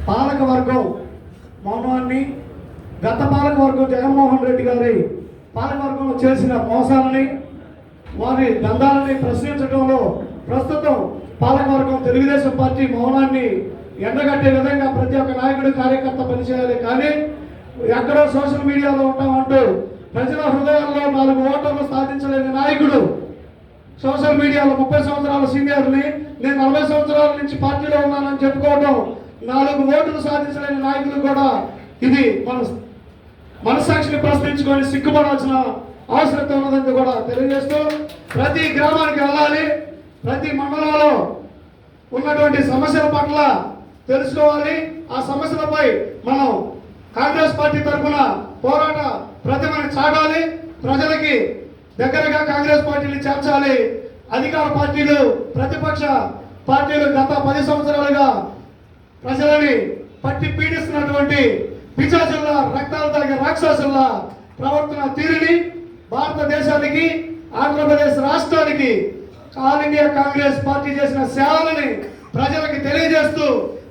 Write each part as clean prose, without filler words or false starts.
పాలకవర్గం మౌనాన్ని గత పాలకవర్గం జగన్మోహన్ రెడ్డి గారి పాలకవర్గంలో చేసిన మోసాలని వారి దందాలని ప్రశ్నించడంలో ప్రస్తుతం పాలకవర్గం తెలుగుదేశం పార్టీ మౌనాన్ని ఎండగట్టే విధంగా ప్రతి ఒక్క నాయకుడు కార్యకర్త పనిచేయాలి. కానీ ఎక్కడో సోషల్ మీడియాలో ఉంటామంటూ ప్రజల హృదయాల్లో 4 ఓటర్లు సాధించలేని నాయకుడు సోషల్ మీడియాలో 30 సంవత్సరాల సీనియర్ని నేను 40 సంవత్సరాల నుంచి పార్టీలో ఉన్నానని చెప్పుకోవడం 4 ఓట్లు సాధించలేని నాయకులు కూడా ఇది మనస్సాక్షిని ప్రశ్నించుకొని సిగ్గుపడాల్సిన అవసరం ఉన్నదని కూడా తెలియజేస్తూ ప్రతి గ్రామానికి వెళ్ళాలి, ప్రతి మండలంలో ఉన్నటువంటి సమస్యల పట్ల తెలుసుకోవాలి. ఆ సమస్యలపై మనం కాంగ్రెస్ పార్టీ తరఫున పోరాట ప్రతిమని చాటాలి, ప్రజలకి దగ్గరగా కాంగ్రెస్ పార్టీని చేర్చాలి. అధికార పార్టీలు ప్రతిపక్ష పార్టీలు గత 10 సంవత్సరాలుగా ప్రజలని పట్టి పీడిస్తున్నటువంటి పిశాచుల్లా రక్తాలు తాగే రాక్షసుల్లా ప్రవర్తన తీరుని భారతదేశానికి ఆంధ్రప్రదేశ్ రాష్ట్రానికి ఆల్ ఇండియా కాంగ్రెస్ పార్టీ చేసిన సేవలని ప్రజలకి తెలియజేస్తూ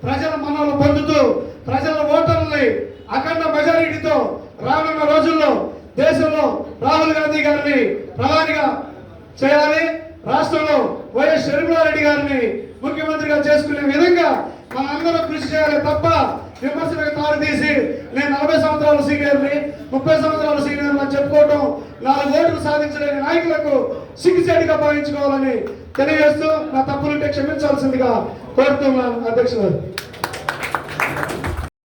ప్రజల మన్ననలు పొందుతూ ప్రజల ఓటర్లని అఖండ మెజారిటీతో రానున్న రోజుల్లో దేశంలో రాహుల్ గాంధీ గారిని ప్రధానిగా చేయాలి, రాష్ట్రంలో వైఎస్ షర్మిలారెడ్డి గారిని ముఖ్యమంత్రిగా చేసుకునే విధంగా మనందరం కృషి చేయాలి తప్ప విమర్శలకు తారు తీసి నేను 40 సంవత్సరాల సీనియర్ని 30 సంవత్సరాల సీనియర్ని అని చెప్పుకోవడం 4 ఓట్లు సాధించలేని నాయకులకు సిగ్గుచేటుగా భావించుకోవాలని తెలియజేస్తూ నా తప్పులుంటే క్షమించాల్సిందిగా కోరుతున్నాను అధ్యక్షుడు.